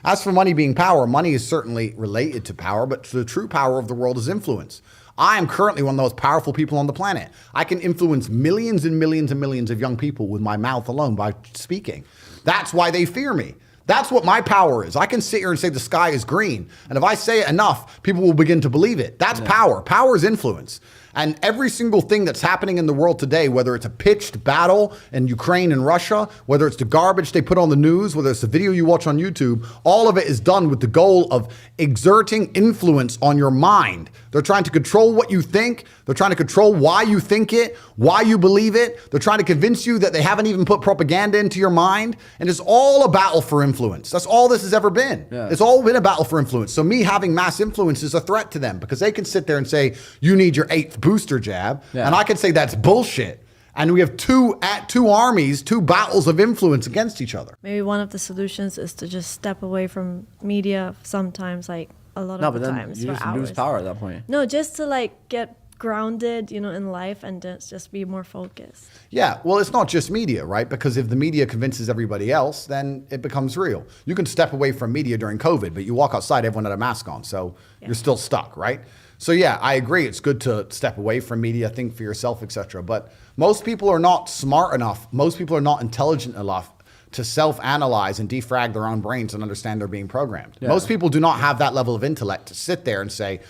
As for money being power, money is certainly related to power, but the true power of the world is influence. I am currently one of the most powerful people on the planet. I can influence millions and millions and millions of young people with my mouth alone by speaking. That's why they fear me. That's what my power is. I can sit here and say the sky is green. And if I say it enough, people will begin to believe it. That's power. Power is influence. And every single thing that's happening in the world today, whether it's a pitched battle in Ukraine and Russia, whether it's the garbage they put on the news, whether it's the video you watch on YouTube, all of it is done with the goal of exerting influence on your mind. They're trying to control what you think. They're trying to control why you think it, why you believe it. They're trying to convince you that they haven't even put propaganda into your mind. And it's all a battle for influence. That's all this has ever been. Yeah. It's all been a battle for influence. So me having mass influence is a threat to them because they can sit there and say, you need your 8th booster jab. Yeah. And I can say that's bullshit. And we have two armies, two battles of influence against each other. Maybe one of the solutions is to just step away from media sometimes, like a lot of the times. You just lose power at that point. No, just to like get grounded, in life and just be more focused. Yeah, well, it's not just media, right? Because if the media convinces everybody else, then it becomes real. You can step away from media during COVID, but you walk outside, everyone had a mask on, so you're still stuck, right? So yeah, I agree. It's good to step away from media, think for yourself, etc. But most people are not smart enough. Most people are not intelligent enough to self-analyze and defrag their own brains and understand they're being programmed. Yeah. Most people do not have that level of intellect to sit there and say,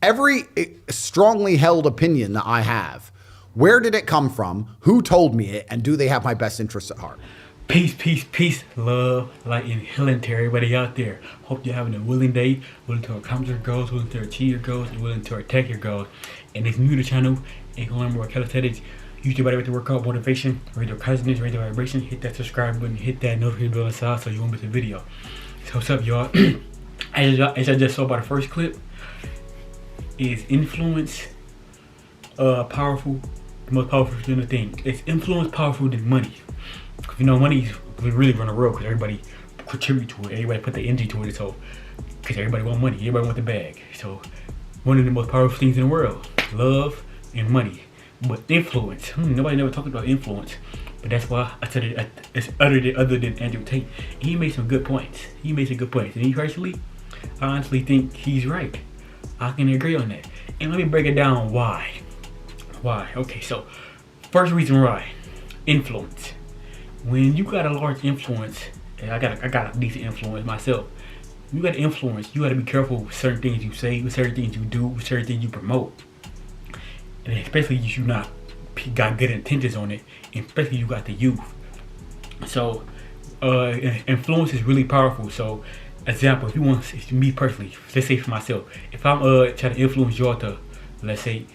every strongly held opinion that I have, where did it come from? Who told me it? And do they have my best interests at heart? Peace, peace, peace, love, light, and healing to everybody out there. Hope you're having a willing day, willing to accomplish your goals, willing to achieve your goals, and willing to attack your goals. And if you're new to the channel and you learn more calisthenics, use your body weight to work out, motivation, raise your consciousness, raise your vibration, hit that subscribe button, hit that notification bell on the side so you won't miss a video. So what's up, y'all? As I just saw by the first clip, is influence powerful, the most powerful than the thing. Is influence powerful than money? Money really run the world because everybody contribute to it. Everybody put their energy to it. So, because everybody want money, everybody want the bag. So, one of the most powerful things in the world, love and money. But influence, nobody never talked about influence. But that's why I said it's other than Andrew Tate. He made some good points. And me personally, I honestly think he's right. I can agree on that. And let me break it down why. Okay, so first reason why, influence. When you got a large influence, and I got a decent influence myself. When you got influence, you got to be careful with certain things you say, with certain things you do, with certain things you promote. And especially if you not got good intentions on it, and especially you got the youth. So influence is really powerful. So example, if you want me personally, let's say for myself, if I'm trying to influence y'all to, let's say,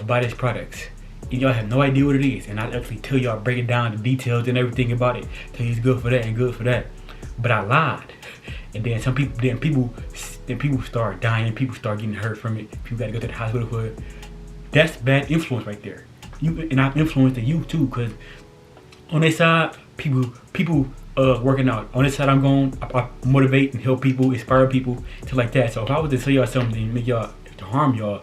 buy this products, and y'all have no idea what it is, and I actually tell y'all, break it down, the details and everything about it, tell you it's good for that and good for that, but I lied, and then people start dying, people start getting hurt from it, people gotta go to the hospital for it. That's bad influence right there. And I've influenced the youth too, because on this side, people working out. On this side, I motivate and help people, inspire people to like that. So if I was to tell y'all something and make y'all to harm y'all,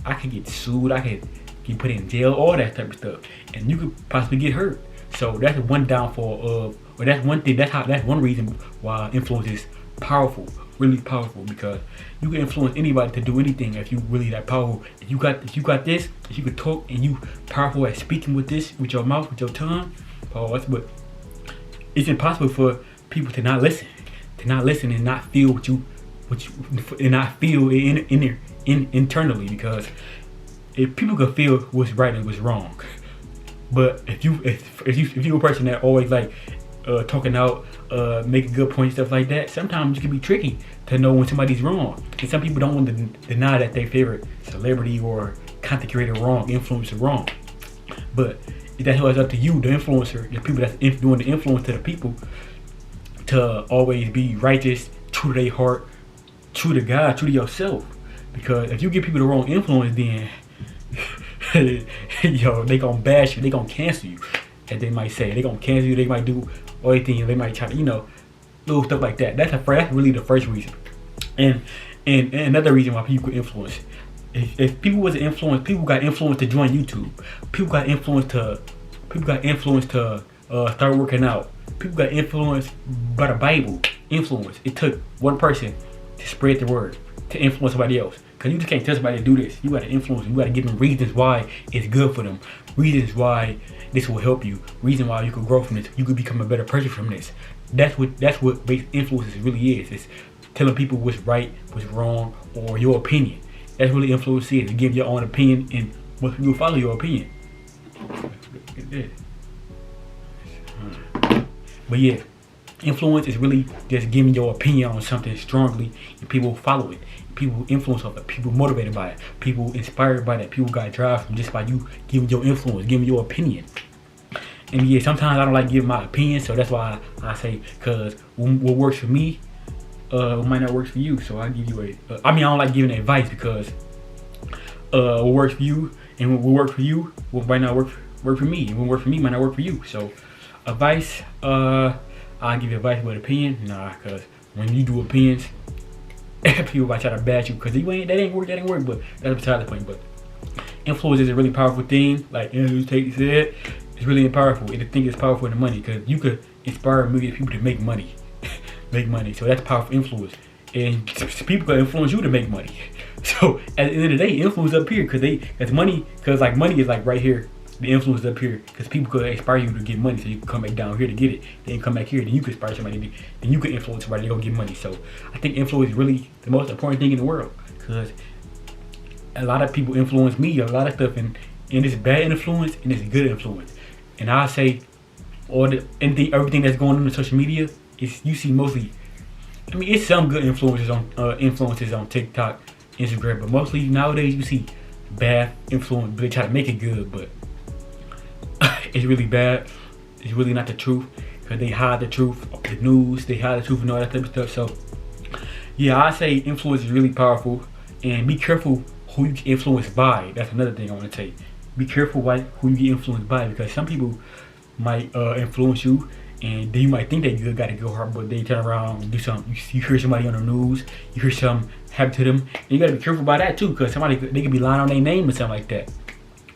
I could get sued, I could get put in jail, all that type of stuff, and you could possibly get hurt. So that's one downfall of, or that's one thing. That's one reason why influence is powerful, really powerful, because you can influence anybody to do anything if you really that powerful. If you got this, if you could talk and you powerful at speaking with this, with your mouth, with your tongue, but it's impossible for people to not listen and not feel what you and not feel internally, because if people could feel what's right and what's wrong, but if you're a person that always like talking out, making good points, stuff like that, sometimes it can be tricky to know when somebody's wrong. And some people don't want to deny that their favorite celebrity or content creator wrong, influencer wrong. But that's always up to you, the influencer, the people that's doing the influence to the people, to always be righteous, true to their heart, true to God, true to yourself. Because if you give people the wrong influence, then they gonna bash you, they gonna cancel you, as they might say. They gonna cancel you, they might do everything, they might try to, little stuff like that. That's really the first reason. And another reason why people could influence. If people wasn't influenced, people got influenced to join YouTube. People got influenced to start working out. People got influenced by the Bible. influence. It took one person to spread the word, to influence somebody else. Because you just can't tell somebody to do this. You got to influence them. You got to give them reasons why it's good for them. Reasons why this will help you. Reason why you could grow from this. You could become a better person from this. That's what influence really is. It's telling people what's right, what's wrong, or your opinion. That's really influence is. To give your own opinion and most people follow your opinion. But yeah, influence is really just giving your opinion on something strongly, and people follow it. People influence of it. People motivated by it. People inspired by that. People got drive from just by you giving your influence, giving your opinion. And yeah, sometimes I don't like giving my opinion, so that's why I say, because what works for me might not work for you. So I give you I don't like giving advice, because what works for you and what works for you might not work for me, and what works for me might not work for you. So advice, I give you advice with opinion, nah, because when you do opinions, people might try to bash you because that ain't work, but that's beside the point. But influence is a really powerful thing, like Tate said. It's really powerful. I think it's powerful in the money, because you could inspire millions of people to make money. So that's powerful influence, and people can influence you to make money. So at the end of the day, influence up here, because money is like right here. The influence up here, because people could inspire you to get money, so you can come back down here to get it. Then come back here, then you can inspire somebody, then you can influence somebody to go get money. So I think influence is really the most important thing in the world, because a lot of people influence me, a lot of stuff, and it's bad influence and it's good influence. And I say everything that's going on social media is, you see mostly, it's some good influences on TikTok, Instagram, but mostly nowadays you see bad influence, but they try to make it good, but it's really bad. It's really not the truth, because they hide the truth of the news, they hide the truth and all that type of stuff. So yeah, I say influence is really powerful, and be careful who you get influenced by. That's another thing I want to say. Be careful who you get influenced by, because some people might influence you, and then you might think they got a good heart, but they turn around and do something. You hear somebody on the news, you hear something happen to them, and you gotta be careful about that too, because they could be lying on their name or something like that.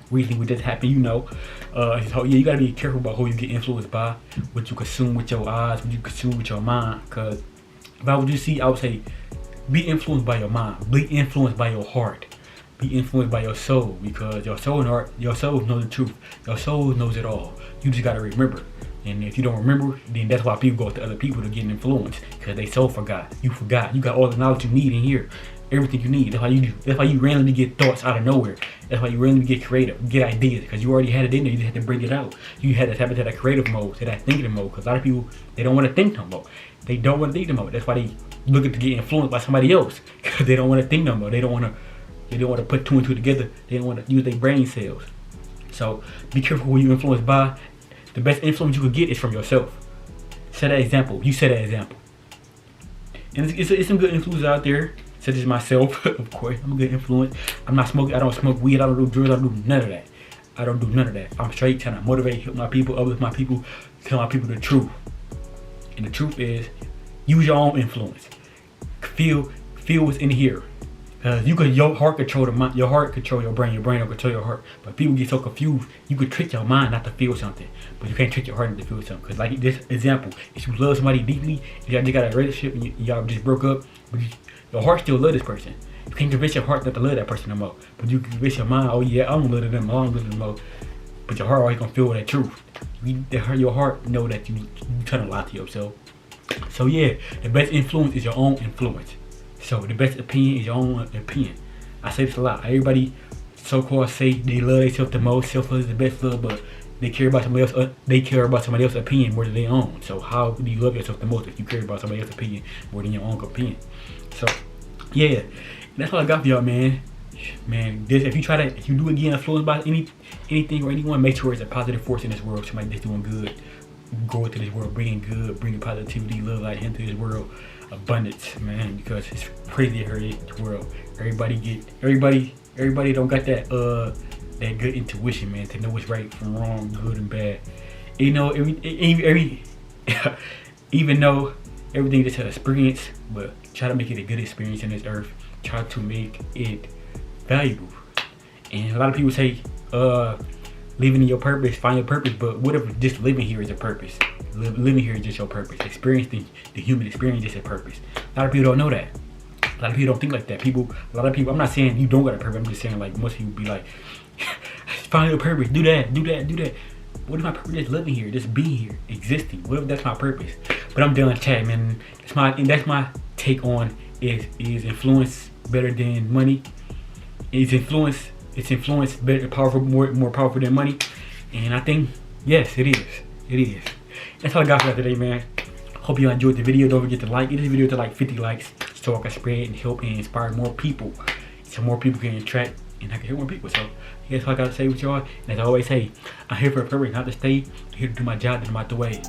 Recently, what just happened, so yeah, you gotta be careful about who you get influenced by, what you consume with your eyes, what you consume with your mind. Because if I would just see, I would say, be influenced by your mind, be influenced by your heart, be influenced by your soul, because your soul knows the truth. Your soul knows it all. You just gotta remember. And if you don't remember, then that's why people go to other people to get influenced, because they so forgot. You forgot. You got all the knowledge you need in here. Everything you need. That's why you randomly get thoughts out of nowhere. That's why you randomly get creative, get ideas, because you already had it in there. You just had to bring it out. You had to tap into that creative mode, to that thinking mode. Because a lot of people, they don't want to think no more. They don't want to think no more. That's why they looking to get influenced by somebody else, because they don't want to think no more. They don't want to put two and two together. They don't want to use their brain cells. So be careful who you influenced by. The best influence you could get is from yourself. Set that example. You set that example. And it's some good influences out there, such as myself. Of course, I'm a good influence. I'm not smoking. I don't smoke weed. I don't do drugs. I don't do none of that. I'm straight trying to motivate, help my people, uplift my people, tell my people the truth. And the truth is, use your own influence. Feel what's in here. Your heart control the mind, your heart control your brain don't control your heart. But people get so confused. You could trick your mind not to feel something, but you can't trick your heart not to feel something. Because like this example, if you love somebody deeply, if y'all just got a relationship and y'all just broke up, but your heart still love this person. You can't convince your heart not to love that person no more. But you can convince your mind, oh yeah, I don't love them, I don't love them no more. But your heart always gonna feel that truth. Your heart know that you trying to lie to yourself. So yeah, the best influence is your own influence. So the best opinion is your own opinion. I say this a lot. Everybody so-called say they love themselves the most. Self-love is the best love, but they care about somebody else. They care about somebody else's opinion more than their own. So how do you love yourself the most if you care about somebody else's opinion more than your own opinion? So yeah, that's all I got for y'all, man. Man, if you do get influenced by anything or anyone, make sure it's a positive force in this world. Somebody that's doing good, go into this world, bringing good, bringing positivity, love, light into this world. Abundance, man, because it's crazy here in the world. Everybody don't got that good intuition, man, to know what's right from wrong, good and bad. Even though everything is an experience, but try to make it a good experience in this earth. Try to make it valuable. And a lot of people say living in your purpose, find your purpose, but what if just living here is a purpose? living here is just your purpose. Experiencing the human experience is your purpose. A lot of people don't know that. A lot of people don't think like that. A lot of people, I'm not saying you don't got a purpose. I'm just saying like most people be like, find your purpose, do that. What if my purpose is living here, just being here, existing? What if that's my purpose? But I'm done chatting, man. That's my take on is influence better than money? Is influence better, powerful, more powerful than money? And I think yes, it is. It is. That's all I got for today, man. Hope you enjoyed the video. Don't forget to like this video to like 50 likes so I can spread and help and inspire more people, so more people can interact and I can help more people. So that's all I gotta say with y'all. And as I always say, I'm here for a purpose, not to stay. I'm here to do my job, to do my way.